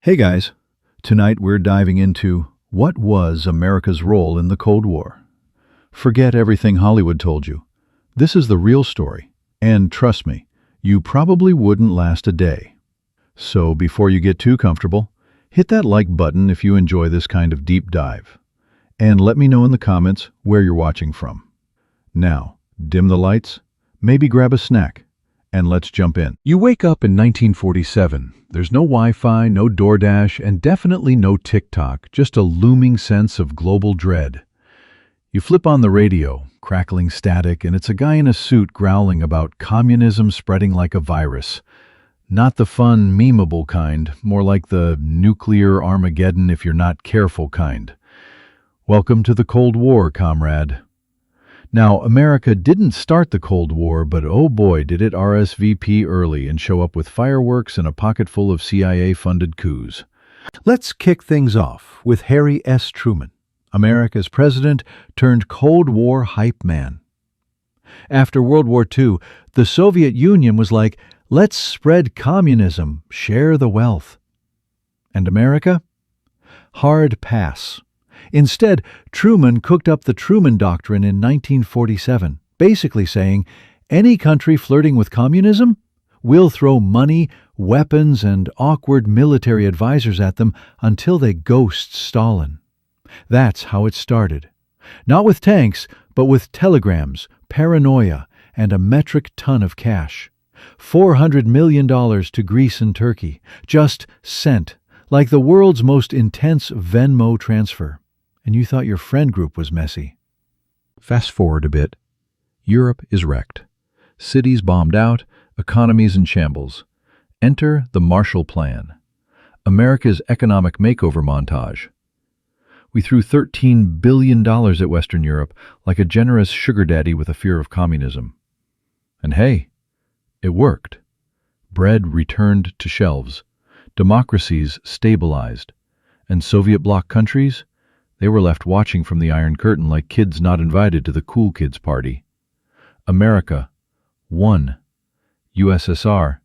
Hey guys, tonight we're diving into what was America's role in the Cold War. Forget everything Hollywood told you. This is the real story, and trust me, you probably wouldn't last a day. So before you get too comfortable, hit that like button if you enjoy this kind of deep dive. And let me know in the comments where you're watching from. Now, dim the lights, maybe grab a snack, and let's jump in. You wake up in 1947. There's no Wi-Fi, no DoorDash, and definitely no TikTok, just a looming sense of global dread. You flip on the radio, crackling static, and it's a guy in a suit growling about communism spreading like a virus. Not the fun, memeable kind, more like the nuclear Armageddon if you're not careful kind. Welcome to the Cold War, comrade. Now, America didn't start the Cold War, but oh boy did it RSVP early and show up with fireworks and a pocket full of CIA-funded coups. Let's kick things off with Harry S. Truman, America's president turned Cold War hype man. After World War II, the Soviet Union was like, let's spread communism, share the wealth. And America? Hard pass. Instead, Truman cooked up the Truman Doctrine in 1947, basically saying, any country flirting with communism, we'll throw money, weapons, and awkward military advisors at them until they ghost Stalin. That's how it started. Not with tanks, but with telegrams, paranoia, and a metric ton of cash. $400 million to Greece and Turkey, just sent, like the world's most intense Venmo transfer. And you thought your friend group was messy. Fast forward a bit. Europe is wrecked. Cities bombed out, economies in shambles. Enter the Marshall Plan, America's economic makeover montage. We threw $13 billion at Western Europe like a generous sugar daddy with a fear of communism. And hey, it worked. Bread returned to shelves. Democracies stabilized. And Soviet bloc countries? They were left watching from the Iron Curtain like kids not invited to the cool kids party. America won. USSR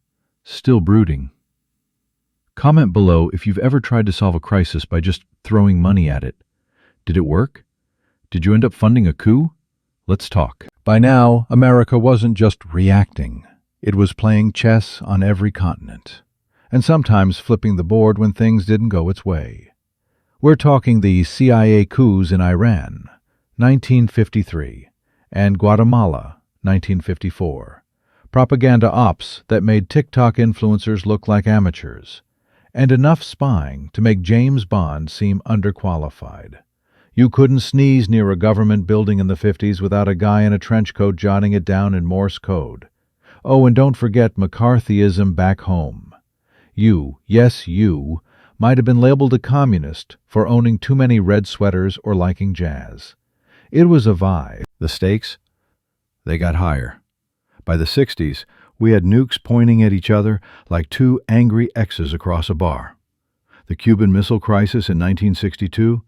still brooding. Comment below if you've ever tried to solve a crisis by just throwing money at it. Did it work? Did you end up funding a coup? Let's talk. By now, America wasn't just reacting. It was playing chess on every continent, and sometimes flipping the board when things didn't go its way. We're talking the CIA coups in Iran, 1953, and Guatemala, 1954. Propaganda ops that made TikTok influencers look like amateurs. And enough spying to make James Bond seem underqualified. You couldn't sneeze near a government building in the 50s without a guy in a trench coat jotting it down in Morse code. Oh, and don't forget McCarthyism back home. You, yes you, might have been labeled a communist for owning too many red sweaters or liking jazz. It was a vibe. The stakes? They got higher. By the 60s, we had nukes pointing at each other like two angry exes across a bar. The Cuban Missile Crisis in 1962?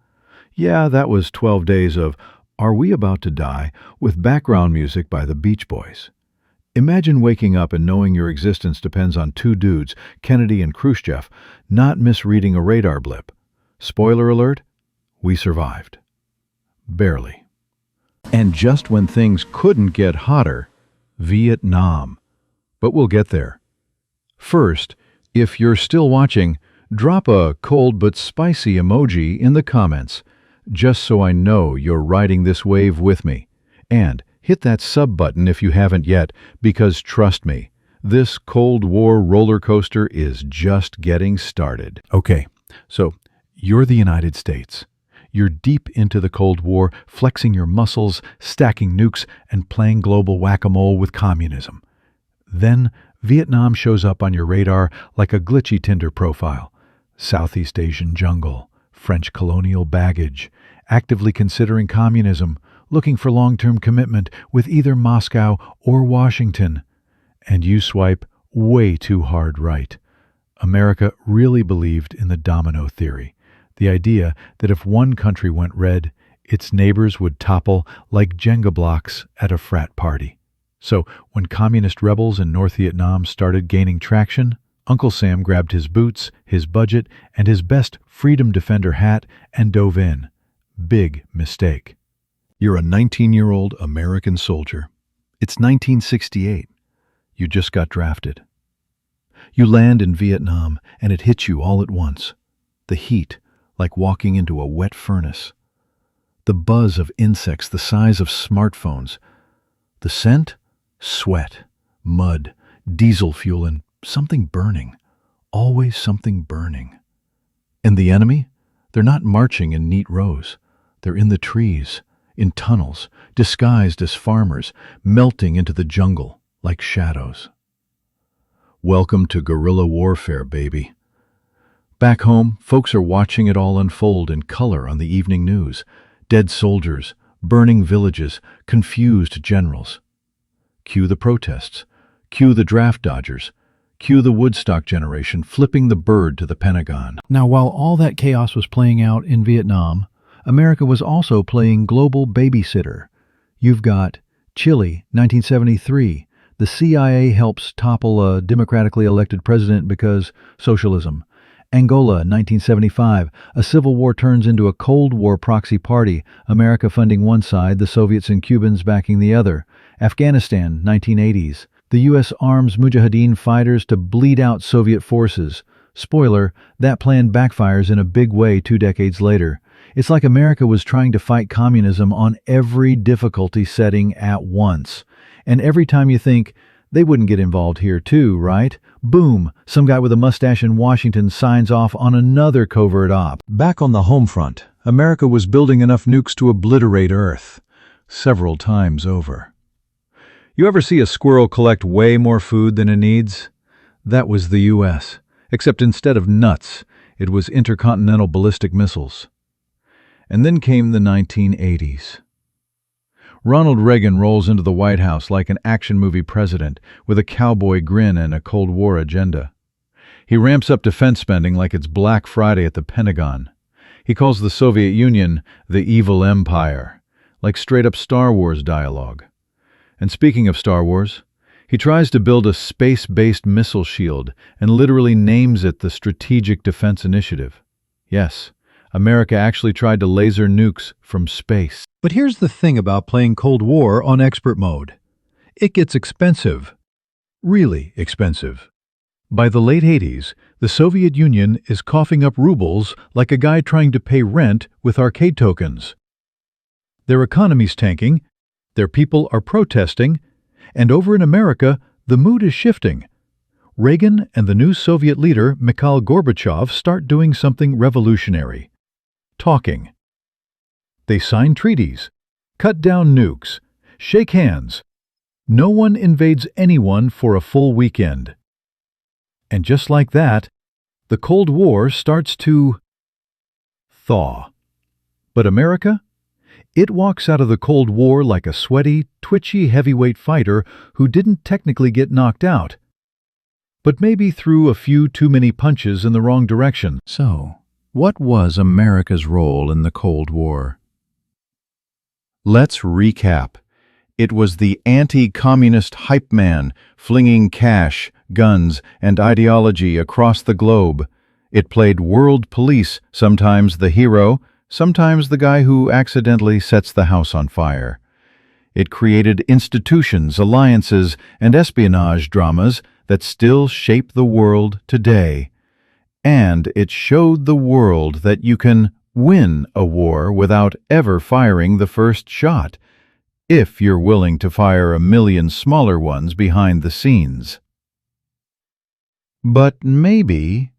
Yeah, that was 12 days of Are We About to Die with background music by the Beach Boys. Imagine waking up and knowing your existence depends on two dudes, Kennedy and Khrushchev, not misreading a radar blip. Spoiler alert, we survived. Barely. And just when things couldn't get hotter, Vietnam. But we'll get there. First, if you're still watching, drop a cold but spicy emoji in the comments, just so I know you're riding this wave with me. And hit that sub button if you haven't yet, because trust me, this Cold War roller coaster is just getting started. Okay, so you're the United States. You're deep into the Cold War, flexing your muscles, stacking nukes, and playing global whack-a-mole with communism. Then Vietnam shows up on your radar like a glitchy Tinder profile. Southeast Asian jungle, French colonial baggage, actively considering communism, looking for long-term commitment with either Moscow or Washington. And you swipe way too hard right. America really believed in the domino theory, the idea that if one country went red, its neighbors would topple like Jenga blocks at a frat party. So when communist rebels in North Vietnam started gaining traction, Uncle Sam grabbed his boots, his budget, and his best Freedom Defender hat and dove in. Big mistake. You're a 19-year-old American soldier. It's 1968. You just got drafted. You land in Vietnam, and it hits you all at once. The heat, like walking into a wet furnace. The buzz of insects the size of smartphones. The scent? Sweat, mud, diesel fuel, and something burning. Always something burning. And the enemy? They're not marching in neat rows. They're in the trees, in tunnels, disguised as farmers, melting into the jungle like shadows. Welcome to guerrilla warfare, baby. Back home, folks are watching it all unfold in color on the evening news. Dead soldiers, burning villages, confused generals. Cue the protests. Cue the draft dodgers. Cue the Woodstock generation flipping the bird to the Pentagon. Now, while all that chaos was playing out in Vietnam, America was also playing global babysitter. You've got Chile, 1973. The CIA helps topple a democratically elected president because socialism. Angola, 1975. A civil war turns into a Cold War proxy party, America funding one side, the Soviets and Cubans backing the other. Afghanistan, 1980s. The U.S. arms Mujahideen fighters to bleed out Soviet forces. Spoiler, that plan backfires in a big way 2 decades later. It's like America was trying to fight communism on every difficulty setting at once. And every time you think, they wouldn't get involved here too, right? Boom, some guy with a mustache in Washington signs off on another covert op. Back on the home front, America was building enough nukes to obliterate Earth. Several times over. You ever see a squirrel collect way more food than it needs? That was the U.S., except instead of nuts, it was intercontinental ballistic missiles. And then came the 1980s. Ronald Reagan rolls into the White House like an action movie president with a cowboy grin and a Cold War agenda. He ramps up defense spending like it's Black Friday at the Pentagon. He calls the Soviet Union the evil empire, like straight-up Star Wars dialogue. And speaking of Star Wars, he tries to build a space-based missile shield and literally names it the Strategic Defense Initiative. Yes, America actually tried to laser nukes from space. But here's the thing about playing Cold War on expert mode. It gets expensive. Really expensive. By the late 80s, the Soviet Union is coughing up rubles like a guy trying to pay rent with arcade tokens. Their economy's tanking, their people are protesting, and over in America, the mood is shifting. Reagan and the new Soviet leader, Mikhail Gorbachev, start doing something revolutionary. Talking. They sign treaties, cut down nukes, shake hands. No one invades anyone for a full weekend. And just like that, the Cold War starts to thaw. But America? It walks out of the Cold War like a sweaty, twitchy heavyweight fighter who didn't technically get knocked out, but maybe threw a few too many punches in the wrong direction. So, what was America's role in the Cold War? Let's recap. It was the anti-communist hype man flinging cash, guns, and ideology across the globe. It played world police, sometimes the hero, sometimes the guy who accidentally sets the house on fire. It created institutions, alliances, and espionage dramas that still shape the world today. And it showed the world that you can win a war without ever firing the first shot, if you're willing to fire a million smaller ones behind the scenes. But maybe,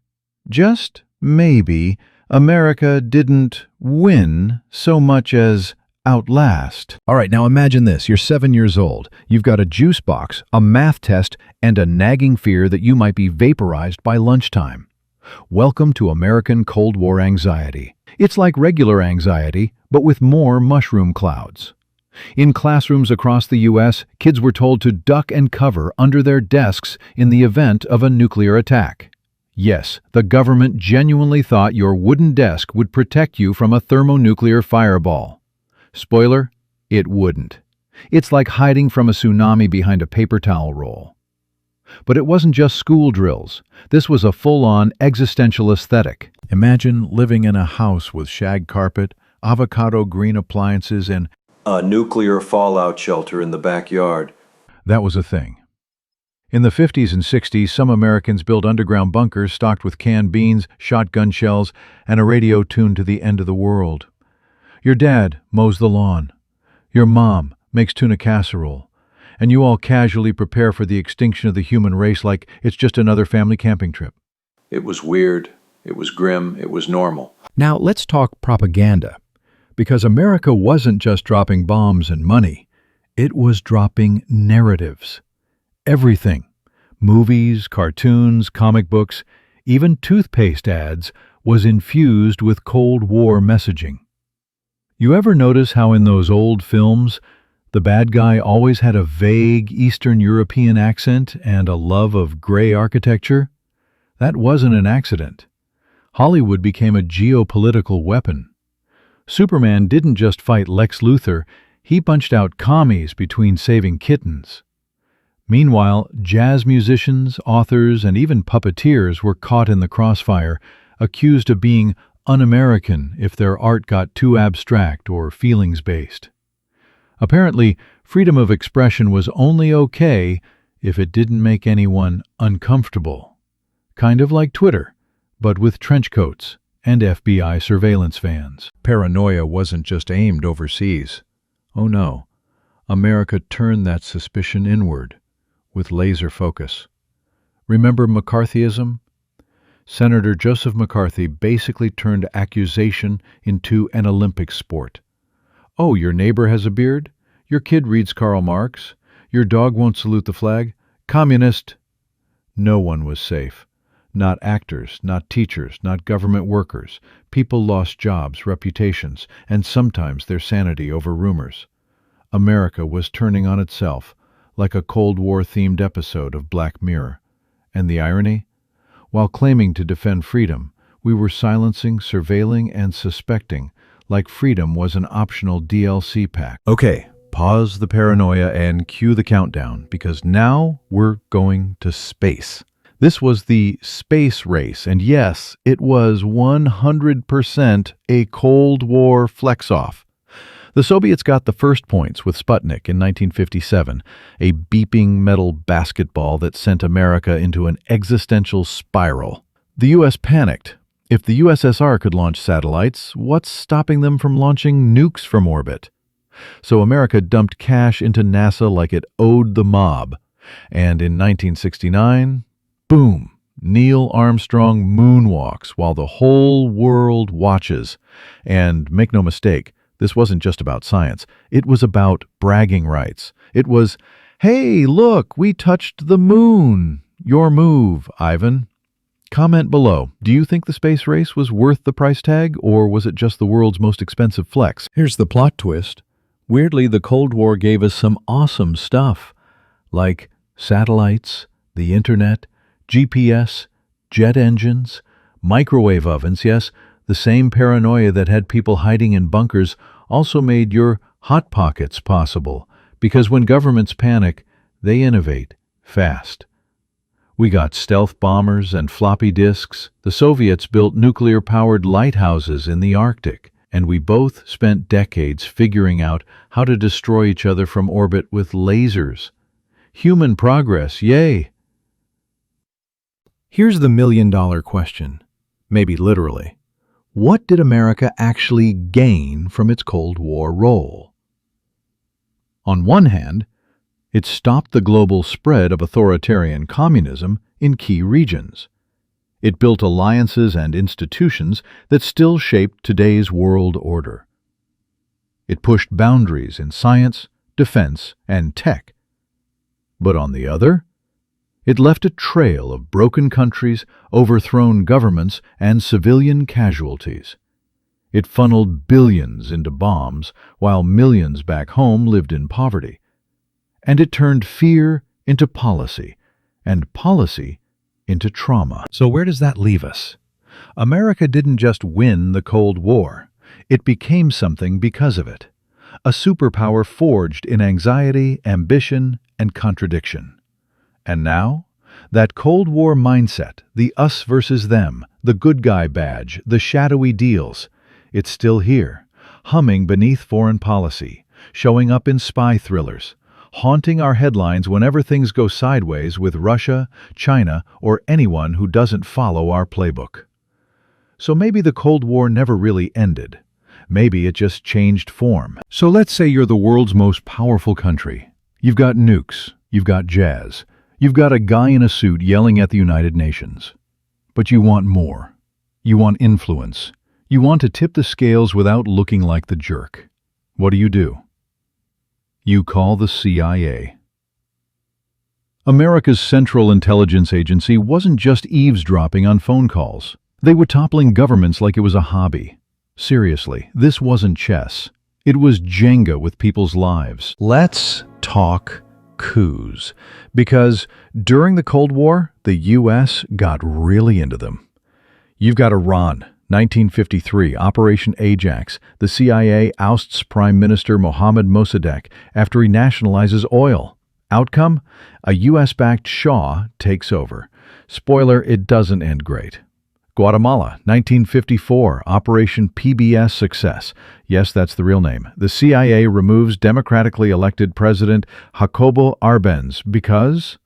just maybe, America didn't win so much as outlast. All right, now imagine this. You're 7 years old. You've got a juice box, a math test, and a nagging fear that you might be vaporized by lunchtime. Welcome to American Cold War anxiety. It's like regular anxiety, but with more mushroom clouds. In classrooms across the U.S., kids were told to duck and cover under their desks in the event of a nuclear attack. Yes, the government genuinely thought your wooden desk would protect you from a thermonuclear fireball. Spoiler, it wouldn't. It's like hiding from a tsunami behind a paper towel roll. But it wasn't just school drills. This was a full-on existential aesthetic. Imagine living in a house with shag carpet, avocado green appliances, and A nuclear fallout shelter in the backyard. that was a thing. In the 50s and 60s, some Americans built underground bunkers stocked with canned beans, shotgun shells, and a radio tuned to the end of the world. Your dad mows the lawn. Your mom makes tuna casserole. And you all casually prepare for the extinction of the human race like it's just another family camping trip. It was weird. It was grim. It was normal. Now let's talk propaganda. Because America wasn't just dropping bombs and money. It was dropping narratives. Everything. Movies, cartoons, comic books, even toothpaste ads was infused with Cold War messaging. You ever notice how in those old films, the bad guy always had a vague Eastern European accent and a love of gray architecture? That wasn't an accident. Hollywood became a geopolitical weapon. Superman didn't just fight Lex Luthor, he punched out commies between saving kittens. Meanwhile, jazz musicians, authors, and even puppeteers were caught in the crossfire, accused of being un-American if their art got too abstract or feelings-based. Apparently, freedom of expression was only okay if it didn't make anyone uncomfortable. Kind of like Twitter, but with trench coats and FBI surveillance vans. Paranoia wasn't just aimed overseas. Oh no, America turned that suspicion inward, with laser focus. Remember McCarthyism? Senator Joseph McCarthy basically turned accusation into an Olympic sport. Oh, your neighbor has a beard? Your kid reads Karl Marx? Your dog won't salute the flag? Communist! No one was safe. Not actors, not teachers, not government workers. People lost jobs, reputations, and sometimes their sanity over rumors. America was turning on itself, like a Cold War-themed episode of Black Mirror. And the irony? While claiming to defend freedom, we were silencing, surveilling, and suspecting, like freedom was an optional DLC pack. Okay, pause the paranoia and cue the countdown, because now we're going to space. This was the space race, and yes, it was 100% a Cold War flex-off. The Soviets got the first points with Sputnik in 1957, a beeping metal basketball that sent America into an existential spiral. The U.S. panicked. If the USSR could launch satellites, what's stopping them from launching nukes from orbit? So America dumped cash into NASA like it owed the mob. And in 1969, boom, Neil Armstrong moonwalks while the whole world watches. And make no mistake, this wasn't just about science. It was about bragging rights. It was, hey, look, we touched the moon. Your move, Ivan. Comment below. Do you think the space race was worth the price tag, or was it just the world's most expensive flex? Here's the plot twist. Weirdly, the Cold War gave us some awesome stuff, like satellites, the internet, GPS, jet engines, microwave ovens. Yes, the same paranoia that had people hiding in bunkers also made your hot pockets possible, because when governments panic, they innovate fast. We got stealth bombers and floppy disks. The Soviets built nuclear-powered lighthouses in the Arctic, and we both spent decades figuring out how to destroy each other from orbit with lasers. Human progress, yay! Here's the million-dollar question, maybe literally. What did America actually gain from its Cold War role? On one hand, it stopped the global spread of authoritarian communism in key regions. It built alliances and institutions that still shape today's world order. It pushed boundaries in science, defense, and tech. But on the other, it left a trail of broken countries, overthrown governments, and civilian casualties. It funneled billions into bombs, while millions back home lived in poverty. And it turned fear into policy, and policy into trauma. So where does that leave us? America didn't just win the Cold War. It became something because of it. A superpower forged in anxiety, ambition, and contradiction. And now, That Cold War mindset, the us versus them, the good guy badge, the shadowy deals, it's still here, humming beneath foreign policy, showing up in spy thrillers, haunting our headlines whenever things go sideways with Russia, China, or anyone who doesn't follow our playbook. So maybe the Cold War never really ended. Maybe it just changed form. So let's say you're the world's most powerful country. You've got nukes, you've got jazz, you've got a guy in a suit yelling at the United Nations. But you want more. You want influence. You want to tip the scales without looking like the jerk. What do? You call the CIA. America's Central Intelligence Agency wasn't just eavesdropping on phone calls. They were toppling governments like it was a hobby. Seriously, this wasn't chess. It was Jenga with people's lives. Let's talk coups. Because during the Cold War, the U.S. got really into them. You've got Iran, 1953, Operation Ajax. The CIA ousts Prime Minister Mohammad Mossadegh after he nationalizes oil. Outcome? A U.S.-backed Shah takes over. Spoiler, it doesn't end great. Guatemala, 1954, Operation PBS success. Yes, that's the real name. The CIA removes democratically elected President Jacobo Arbenz because?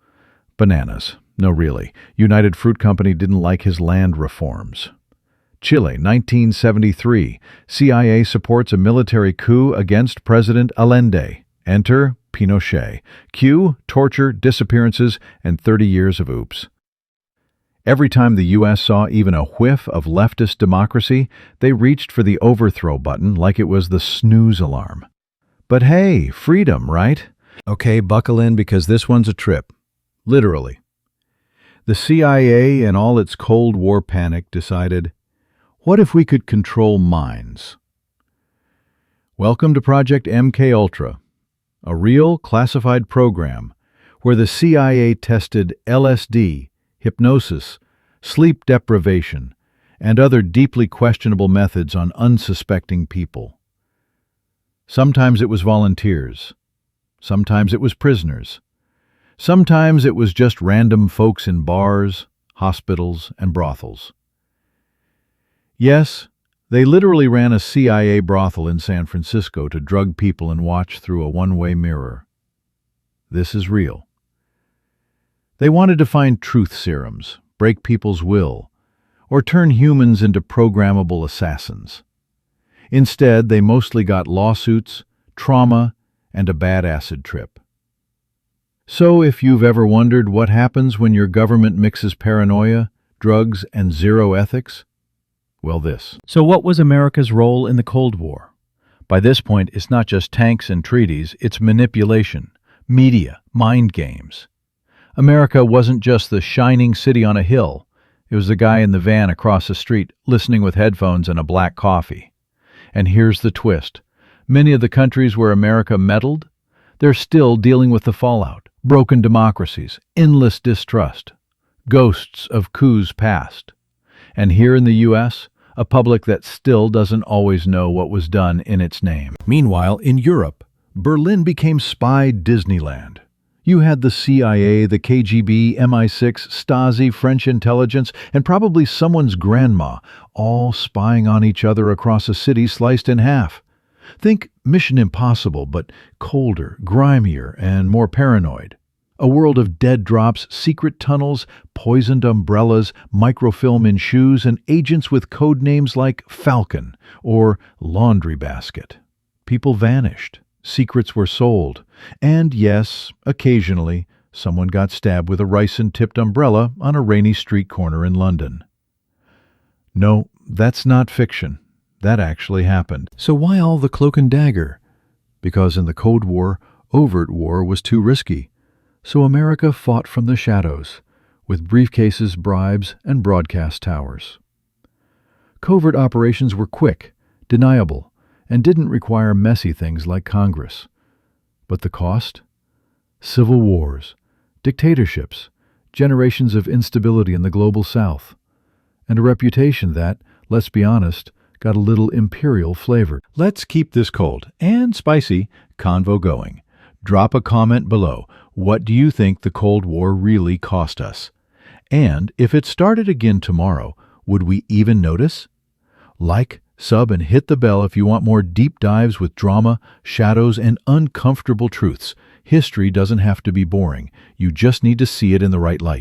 Bananas. No, really. United Fruit Company didn't like his land reforms. Chile, 1973, CIA supports a military coup against President Allende. Enter Pinochet. Q, torture, disappearances, and 30 years of oops. Every time the U.S. saw even a whiff of leftist democracy, they reached for the overthrow button like it was the snooze alarm. But hey, freedom, right? Okay, buckle in because this one's a trip. Literally. The CIA, in all its Cold War panic, decided, what if we could control minds? Welcome to Project MKUltra, a real classified program where the CIA tested LSD, hypnosis, sleep deprivation, and other deeply questionable methods on unsuspecting people. Sometimes it was volunteers. Sometimes it was prisoners. Sometimes it was just random folks in bars, hospitals, and brothels. Yes, they literally ran a CIA brothel in San Francisco to drug people and watch through a one-way mirror. This is real. They wanted to find truth serums, break people's will, or turn humans into programmable assassins. Instead, they mostly got lawsuits, trauma, and a bad acid trip. So if you've ever wondered what happens when your government mixes paranoia, drugs, and zero ethics, well, this. So what was America's role in the Cold War? By this point, it's not just tanks and treaties, it's manipulation, media, mind games. America wasn't just the shining city on a hill. It was the guy in the van across the street listening with headphones and a black coffee. And here's the twist. Many of the countries where America meddled, they're still dealing with the fallout. Broken democracies, endless distrust, ghosts of coups past. And here in the U.S., a public that still doesn't always know what was done in its name. Meanwhile, in Europe, Berlin became spy Disneyland. You had the CIA, the KGB, MI6, Stasi, French intelligence, and probably someone's grandma, all spying on each other across a city sliced in half. Think Mission Impossible, but colder, grimier, and more paranoid. A world of dead drops, secret tunnels, poisoned umbrellas, microfilm in shoes, and agents with code names like Falcon or Laundry Basket. People vanished. Secrets were sold. And yes, occasionally, someone got stabbed with a ricin-tipped umbrella on a rainy street corner in London. No, that's not fiction. That actually happened. So why all the cloak and dagger? Because in the Cold War, overt war was too risky. So America fought from the shadows, with briefcases, bribes, and broadcast towers. Covert operations were quick, deniable, and didn't require messy things like Congress. But the cost? Civil wars, dictatorships, generations of instability in the global South, and a reputation that, let's be honest, got a little imperial flavor. Let's keep this cold and spicy convo going. Drop a comment below. What do you think the Cold War really cost us? And if it started again tomorrow, would we even notice? Like, sub, and hit the bell if you want more deep dives with drama, shadows, and uncomfortable truths. History doesn't have to be boring. You just need to see it in the right light.